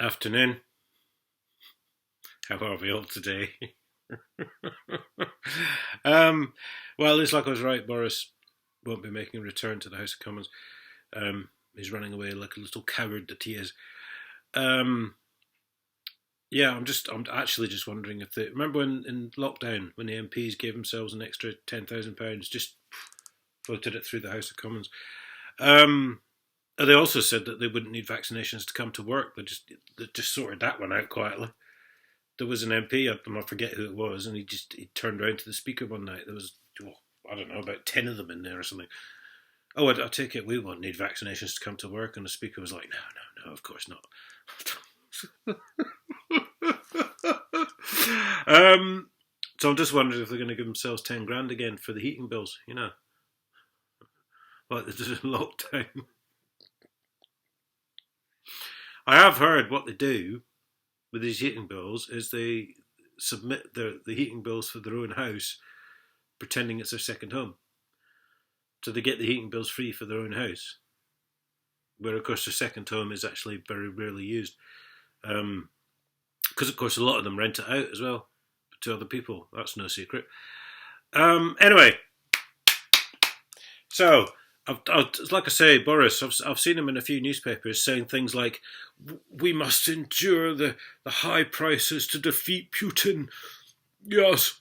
Afternoon. How are we all today? um, well, it's like I was right. Boris won't be making a return to the House of Commons. He's running away like a little coward that he is. Um, yeah, I'm actually just wondering if they remember when in lockdown when the MPs gave themselves an extra £10,000, just floated it through the House of Commons. Um, they also said that they wouldn't need vaccinations to come to work. They just sorted that one out quietly. There was an MP, I forget who it was, and he turned around to the speaker one night. There was, I don't know, about 10 of them in there or something. Oh, I take it we won't need vaccinations to come to work. And the speaker was like, no, of course not. So I'm just wondering if they're going to give themselves 10 grand again for the heating bills, like they did in lockdown. I have heard what they do with these heating bills is they submit the heating bills for their own house, pretending it's their second home. So they get the heating bills free for their own house, where of course their second home is actually very rarely used. Because of course a lot of them rent it out as well to other people. That's no secret. Anyway, so like I say, Boris, I've seen him in a few newspapers saying things like, "We must endure the high prices to defeat Putin." Yes,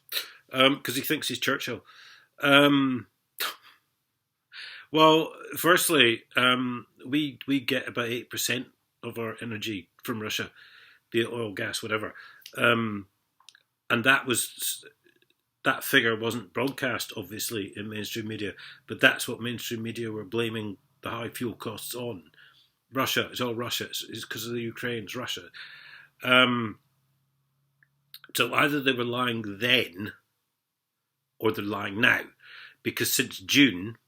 because he thinks he's Churchill. Well, firstly, we get about 8% of our energy from Russia, be it oil, gas, whatever, and that figure wasn't broadcast, obviously, in mainstream media, but that's what mainstream media were blaming the high fuel costs on. Russia, it's all Russia, it's because of the Ukraine, it's Russia. So either they were lying then, or they're lying now, because since June,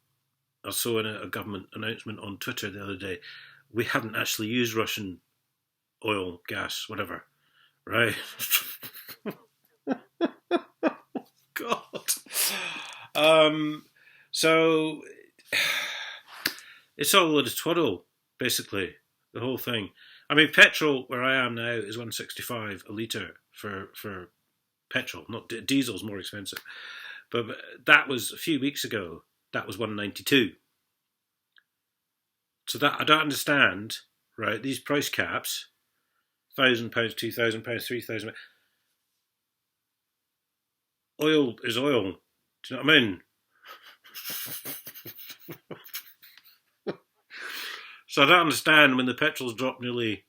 I saw in a government announcement on Twitter the other day, we haven't actually used Russian oil, gas, whatever, right? God. So it's all a load of twaddle, basically, the whole thing. I mean, petrol where I am now is 165 a litre for petrol. Not diesel's more expensive, but that was a few weeks ago. That was 192. So that I don't understand, right? These price caps, £1,000, £2,000, £3,000. Oil is oil. Do you know what I mean? So I don't understand when the petrol's dropped nearly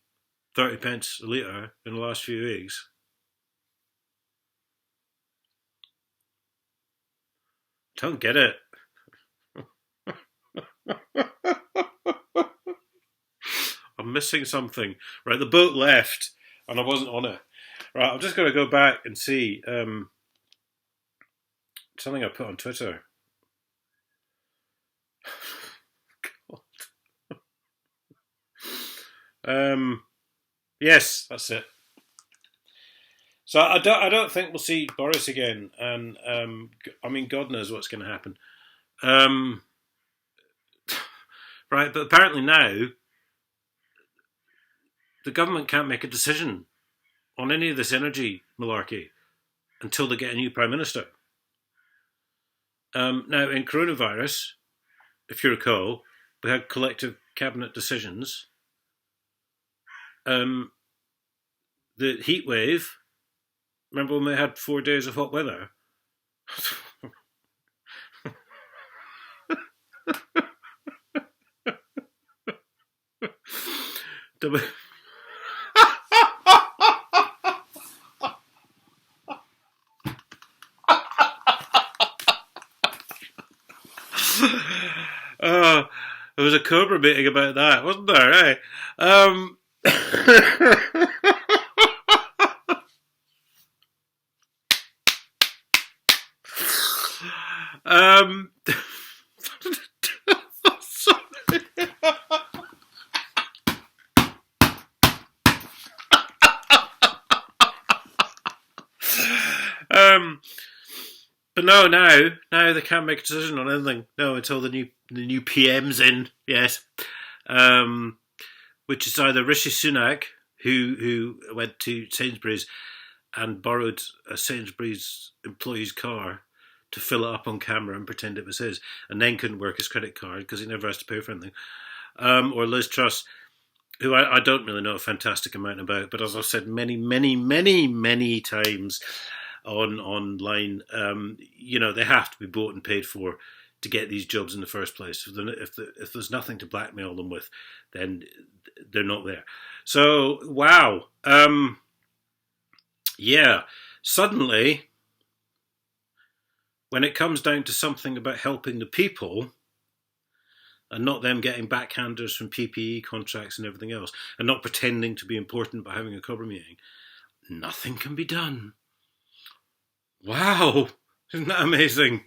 30 pence a litre in the last few weeks. Don't get it. I'm missing something. Right, the boat left and I wasn't on it. Right, I'm just going to go back and see something I put on Twitter. Yes, that's it. So I don't think we'll see Boris again, and I mean, God knows what's going to happen. Right, but apparently now the government can't make a decision on any of this energy malarkey until they get a new prime minister. Now, in coronavirus, if you recall, we had collective cabinet decisions. The heat wave. Remember when we had 4 days of hot weather? There was a Cobra meeting about that, wasn't there? Eh? Sorry. But no, now they can't make a decision on anything. No, until the new PM's in. Yes, which is either Rishi Sunak, who went to Sainsbury's and borrowed a Sainsbury's employee's car to fill it up on camera and pretend it was his, and then couldn't work his credit card because he never has to pay for anything. Or Liz Truss, who I don't really know a fantastic amount about, but as I've said many times online, they have to be bought and paid for to get these jobs in the first place. If there's nothing to blackmail them with, then they're not there. So, wow. Suddenly, when it comes down to something about helping the people and not them getting backhanders from PPE contracts and everything else, and not pretending to be important by having a Cobra meeting, nothing can be done. Wow, isn't that amazing?